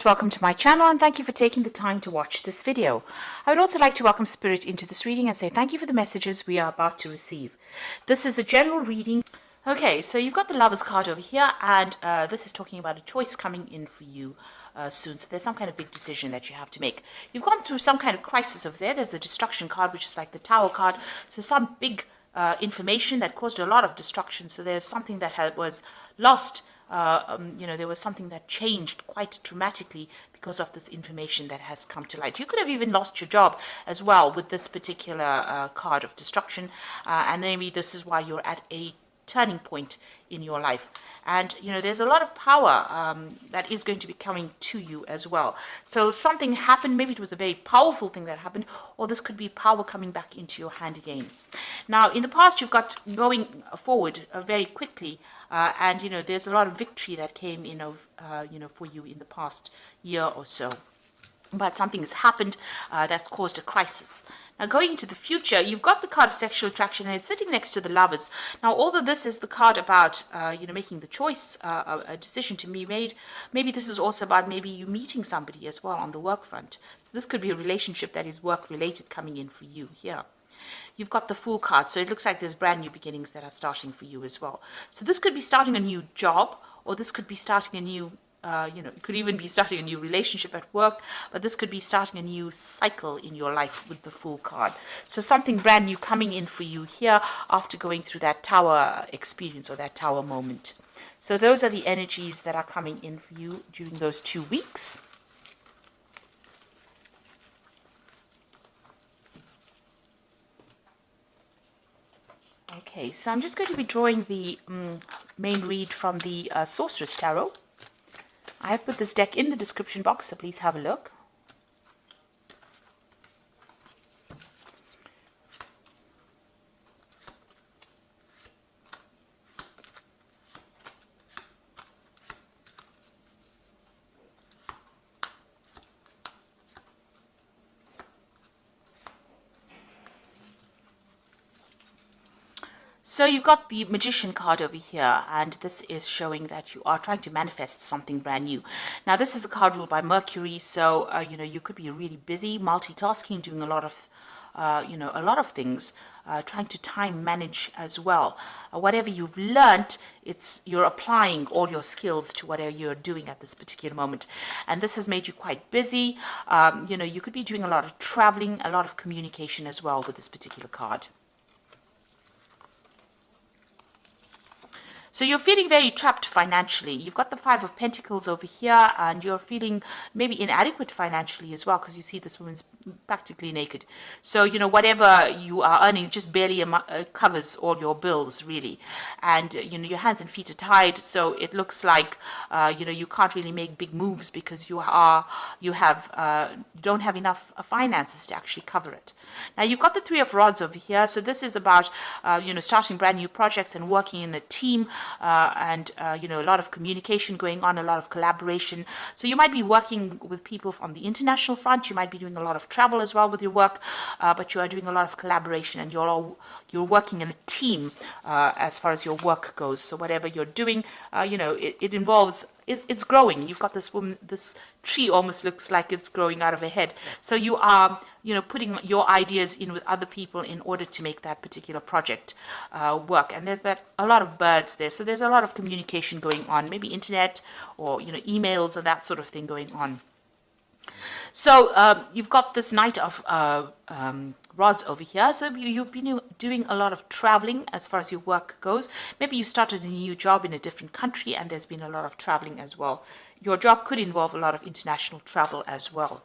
Welcome to my channel and thank you for taking the time to watch this video. I would also like to welcome Spirit into this reading and say thank you for the messages we are about to receive. This is a general reading. Okay, so you've got the Lovers card over here, and this is talking about a choice coming in for you soon. So there's some kind of big decision that you have to make. You've gone through some kind of crisis over there. There's the Destruction card, which is like the Tower card. So some big information that caused a lot of destruction. So there's something that was lost. There was something that changed quite dramatically because of this information that has come to light. You could have even lost your job as well with this particular card of destruction, and maybe this is why you're at a turning point in your life. And there's a lot of power that is going to be coming to you as well. So something happened, maybe it was a very powerful thing that happened, or this could be power coming back into your hand again. Now in the past, you've got going forward very quickly, and there's a lot of victory that came in for you in the past year or so. But something has happened that's caused a crisis. Now, going into the future, you've got the card of sexual attraction, and it's sitting next to the Lovers. Now, although this is the card about, making the choice, a decision to be made, maybe this is also about maybe you meeting somebody as well on the work front. So this could be a relationship that is work-related coming in for you here. You've got the Fool card, so it looks like there's brand new beginnings that are starting for you as well. So this could be starting a new job, or this could be starting a new it could even be starting a new relationship at work, but this could be starting a new cycle in your life with the Fool card. So something brand new coming in for you here after going through that Tower experience or that Tower moment. So those are the energies that are coming in for you during those 2 weeks. Okay, so I'm just going to be drawing the main read from the Sorceress Tarot. I have put this deck in the description box, so please have a look. So you've got the Magician card over here, and this is showing that you are trying to manifest something brand new. Now, this is a card ruled by Mercury, so, you could be really busy, multitasking, doing a lot of things, trying to time manage as well. Whatever you've learned, you're applying all your skills to whatever you're doing at this particular moment. And this has made you quite busy. You could be doing a lot of traveling, a lot of communication as well with this particular card. So you're feeling very trapped financially. You've got the Five of Pentacles over here, and you're feeling maybe inadequate financially as well, because you see this woman's practically naked. So, whatever you are earning just barely covers all your bills, really. And, your hands and feet are tied, so it looks like, you can't really make big moves because you don't have enough finances to actually cover it. Now, you've got the Three of Rods over here, so this is about, starting brand new projects and working in a team, and a lot of communication going on, a lot of collaboration. So you might be working with people on the international front. You might be doing a lot of travel as well with your work, but you are doing a lot of collaboration, and you're working in a team as far as your work goes. So whatever you're doing, it involves. It's growing. You've got this woman, this tree almost looks like it's growing out of her head. So you are, putting your ideas in with other people in order to make that particular project work. And there's a lot of birds there. So there's a lot of communication going on, maybe internet or, emails and that sort of thing going on. So you've got this Knight of Rods over here. So you've been doing a lot of traveling as far as your work goes. Maybe you started a new job in a different country, and there's been a lot of traveling as well. Your job could involve a lot of international travel as well.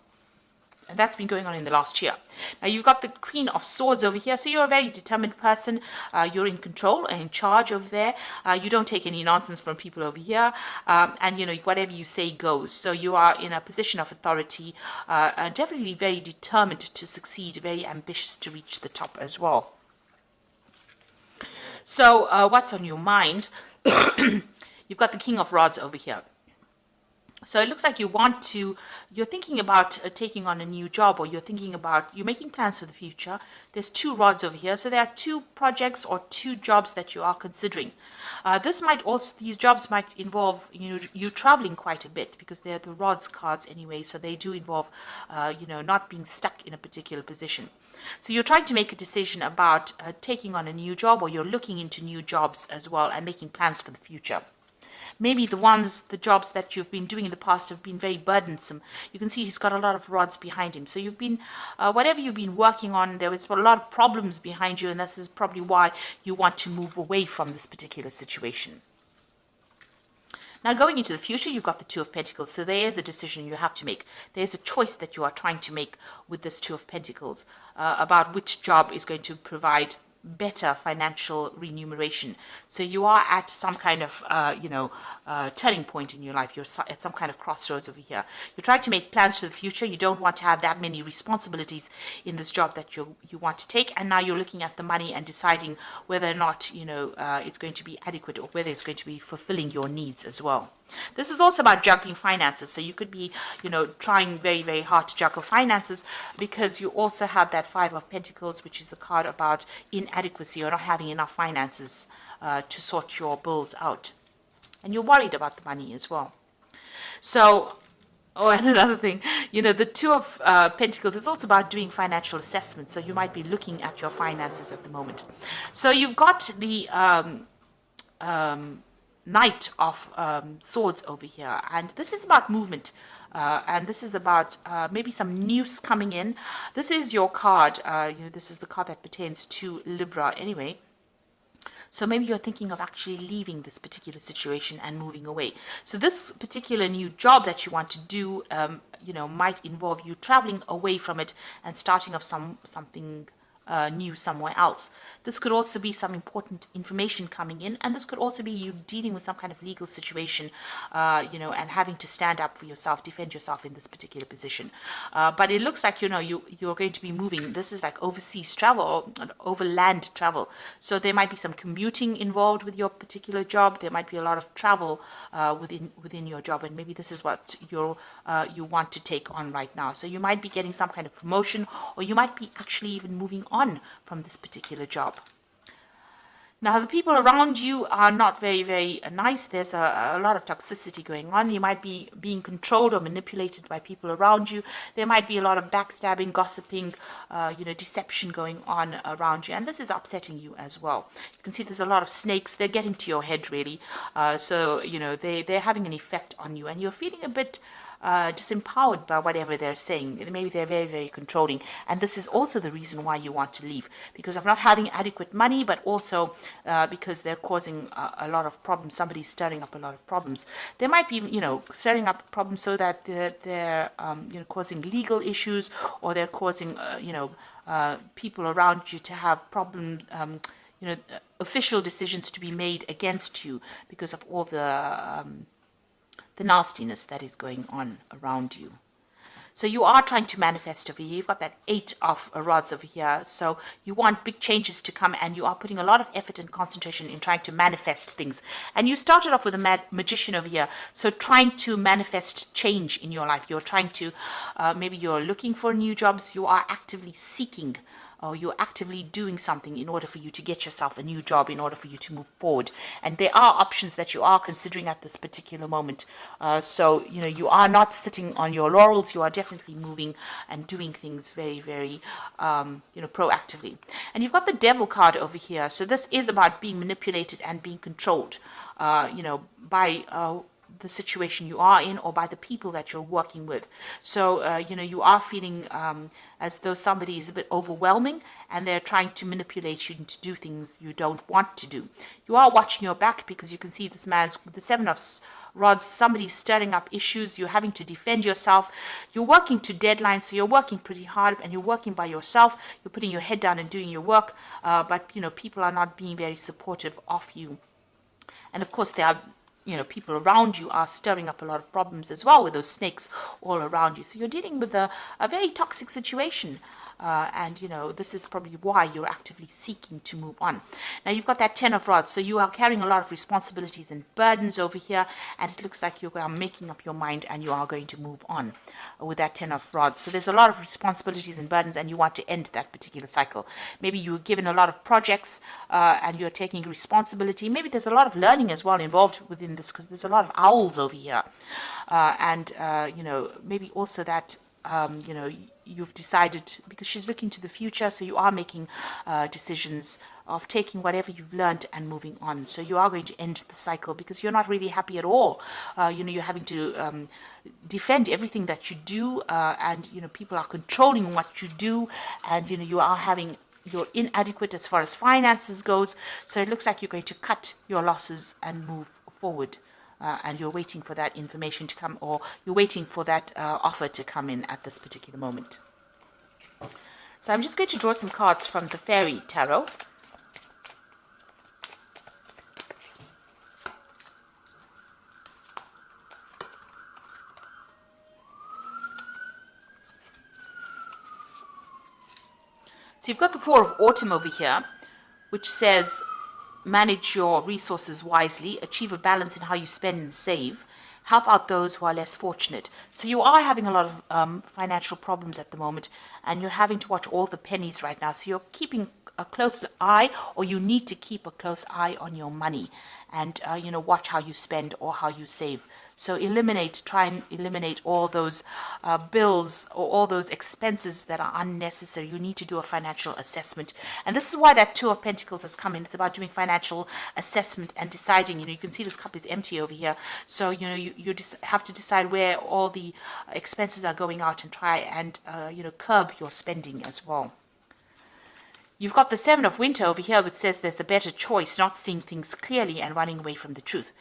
And that's been going on in the last year. Now, you've got the Queen of Swords over here. So you're a very determined person. You're in control and in charge over there. You don't take any nonsense from people over here. And, whatever you say goes. So you are in a position of authority, definitely very determined to succeed, very ambitious to reach the top as well. So what's on your mind? You've got the King of Rods over here. So it looks like you're thinking about taking on a new job, or you're making plans for the future. There's two rods over here. So there are two projects or two jobs that you are considering. These jobs might involve, you traveling quite a bit, because they're the rods cards anyway. So they do involve, not being stuck in a particular position. So you're trying to make a decision about taking on a new job, or you're looking into new jobs as well and making plans for the future. Maybe the jobs that you've been doing in the past have been very burdensome. You can see he's got a lot of rods behind him. So whatever you've been working on, there was a lot of problems behind you, and this is probably why you want to move away from this particular situation. Now, going into the future, you've got the Two of Pentacles. So there is a decision you have to make. There's a choice that you are trying to make with this Two of Pentacles about which job is going to provide better financial remuneration. So you are at some kind of, turning point in your life. You're at some kind of crossroads over here. You're trying to make plans for the future. You don't want to have that many responsibilities in this job that you want to take. And now you're looking at the money and deciding whether or not, it's going to be adequate, or whether it's going to be fulfilling your needs as well. This is also about juggling finances. So you could be, trying very, very hard to juggle finances, because you also have that Five of Pentacles, which is a card about inadequacy, or not having enough finances to sort your bills out. And you're worried about the money as well. So, and another thing, the Two of Pentacles is also about doing financial assessments. So you might be looking at your finances at the moment. So you've got the Knight of Swords over here, and this is about movement, and this is about maybe some news coming in. This is your card. This is the card that pertains to Libra anyway. So maybe you're thinking of actually leaving this particular situation and moving away. So this particular new job that you want to do, might involve you traveling away from it and starting off something new somewhere else. This could also be some important information coming in, and this could also be you dealing with some kind of legal situation, and having to stand up for yourself, defend yourself in this particular position. But it looks like, you're going to be moving. This is like overseas travel, or overland travel. So there might be some commuting involved with your particular job. There might be a lot of travel within your job, and maybe this is what you want to take on right now. So you might be getting some kind of promotion, or you might be actually even moving on from this particular job. Now, the people around you are not very, very nice. There's a lot of toxicity going on. You might be being controlled or manipulated by people around you. There might be a lot of backstabbing, gossiping, deception going on around you. And this is upsetting you as well. You can see there's a lot of snakes. They're getting to your head, really. They're having an effect on you. And you're feeling a bit disempowered by whatever they're saying. Maybe they're very, very controlling. And this is also the reason why you want to leave, because of not having adequate money, but also because they're causing a lot of problems. Somebody's stirring up a lot of problems. They might be, stirring up problems so that they're causing legal issues, or they're causing, people around you to have problems, official decisions to be made against you because of all the nastiness that is going on around you. So you are trying to manifest over here. You've got that Eight of Rods over here. So you want big changes to come, and you are putting a lot of effort and concentration in trying to manifest things. And you started off with a Magician over here. So trying to manifest change in your life. You're trying to, maybe you're looking for new jobs. You are actively seeking, or you're actively doing something in order for you to get yourself a new job, in order for you to move forward. And there are options that you are considering at this particular moment. So, you are not sitting on your laurels. You are definitely moving and doing things very, very, proactively. And you've got the Devil card over here. So this is about being manipulated and being controlled, by the situation you are in, or by the people that you're working with. So, you are feeling as though somebody is a bit overwhelming, and they're trying to manipulate you to do things you don't want to do. You are watching your back, because you can see this man's with the Seven of Rods. Somebody's stirring up issues. You're having to defend yourself. You're working to deadlines, so you're working pretty hard, and you're working by yourself. You're putting your head down and doing your work, but people are not being very supportive of you. And of course, there are people around you are stirring up a lot of problems as well, with those snakes all around you. So you're dealing with a very toxic situation. and this is probably why you're actively seeking to move on. Now you've got that 10 of rods, so you are carrying a lot of responsibilities and burdens over here, and it looks like you are making up your mind and you are going to move on with that 10 of rods. So there's a lot of responsibilities and burdens, and you want to end that particular cycle. Maybe you're given a lot of projects and you're taking responsibility. Maybe there's a lot of learning as well involved within this, because there's a lot of owls over here, and maybe also that you've decided, because she's looking to the future, so you are making decisions of taking whatever you've learned and moving on. So you are going to end the cycle because you're not really happy at all. You're having to defend everything that you do, and people are controlling what you do, and you're inadequate as far as finances goes. So it looks like you're going to cut your losses and move forward. And you're waiting for that information to come, or you're waiting for that offer to come in at this particular moment. So I'm just going to draw some cards from the Fairy Tarot. So you've got the Four of Autumn over here, which says, manage your resources wisely, achieve a balance in how you spend and save, help out those who are less fortunate. So you are having a lot of financial problems at the moment, and you're having to watch all the pennies right now. So you're keeping a close eye, or you need to keep a close eye on your money, and watch how you spend or how you save. So try and eliminate all those bills or all those expenses that are unnecessary. You need to do a financial assessment. And this is why that Two of Pentacles has come in. It's about doing financial assessment and deciding, you can see this cup is empty over here. So, you just have to decide where all the expenses are going out, and try and, curb your spending as well. You've got the Seven of Winter over here, which says there's a better choice, not seeing things clearly and running away from the truth.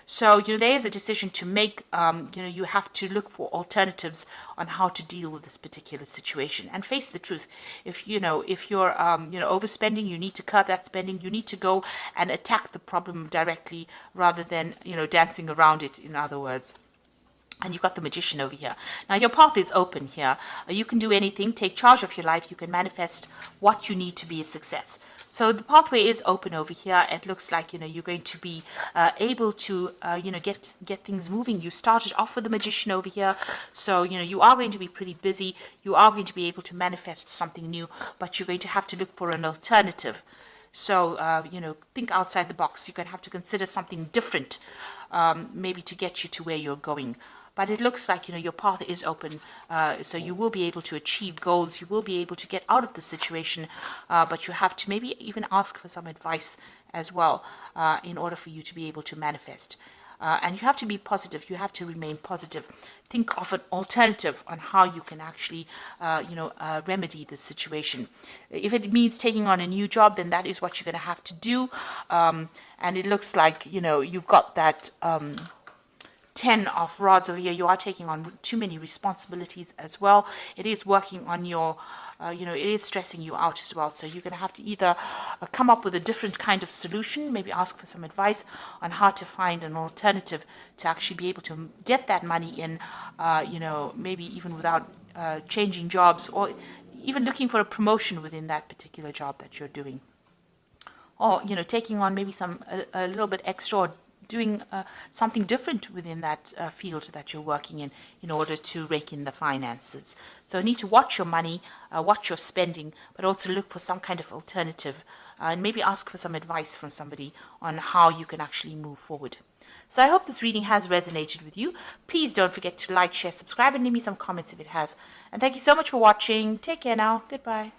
So, there is a decision to make. You have to look for alternatives on how to deal with this particular situation and face the truth. If you're overspending, you need to curb that spending. You need to go and attack the problem directly rather than, dancing around it, in other words. And you've got the Magician over here. Now, your path is open here. You can do anything. Take charge of your life. You can manifest what you need to be a success. So the pathway is open over here. It looks like, you're going to be able to, get things moving. You started off with the Magician over here. So, you are going to be pretty busy. You are going to be able to manifest something new, but you're going to have to look for an alternative. So, think outside the box. You're going to have to consider something different, maybe to get you to where you're going. But it looks like, your path is open, so you will be able to achieve goals. You will be able to get out of the situation, but you have to maybe even ask for some advice as well in order for you to be able to manifest. And you have to be positive. You have to remain positive. Think of an alternative on how you can actually, remedy this situation. If it means taking on a new job, then that is what you're going to have to do. And it looks like, you've got that 10 of rods over here. You are taking on too many responsibilities as well. It is working on your, it is stressing you out as well. So you're going to have to either come up with a different kind of solution, maybe ask for some advice on how to find an alternative to actually be able to get that money in, maybe even without changing jobs, or even looking for a promotion within that particular job that you're doing. Or, taking on maybe a little bit extra, or doing something different within that field that you're working in order to rake in the finances. So you need to watch your money, watch your spending, but also look for some kind of alternative, and maybe ask for some advice from somebody on how you can actually move forward. So I hope this reading has resonated with you. Please don't forget to like, share, subscribe, and leave me some comments if it has. And thank you so much for watching. Take care now. Goodbye.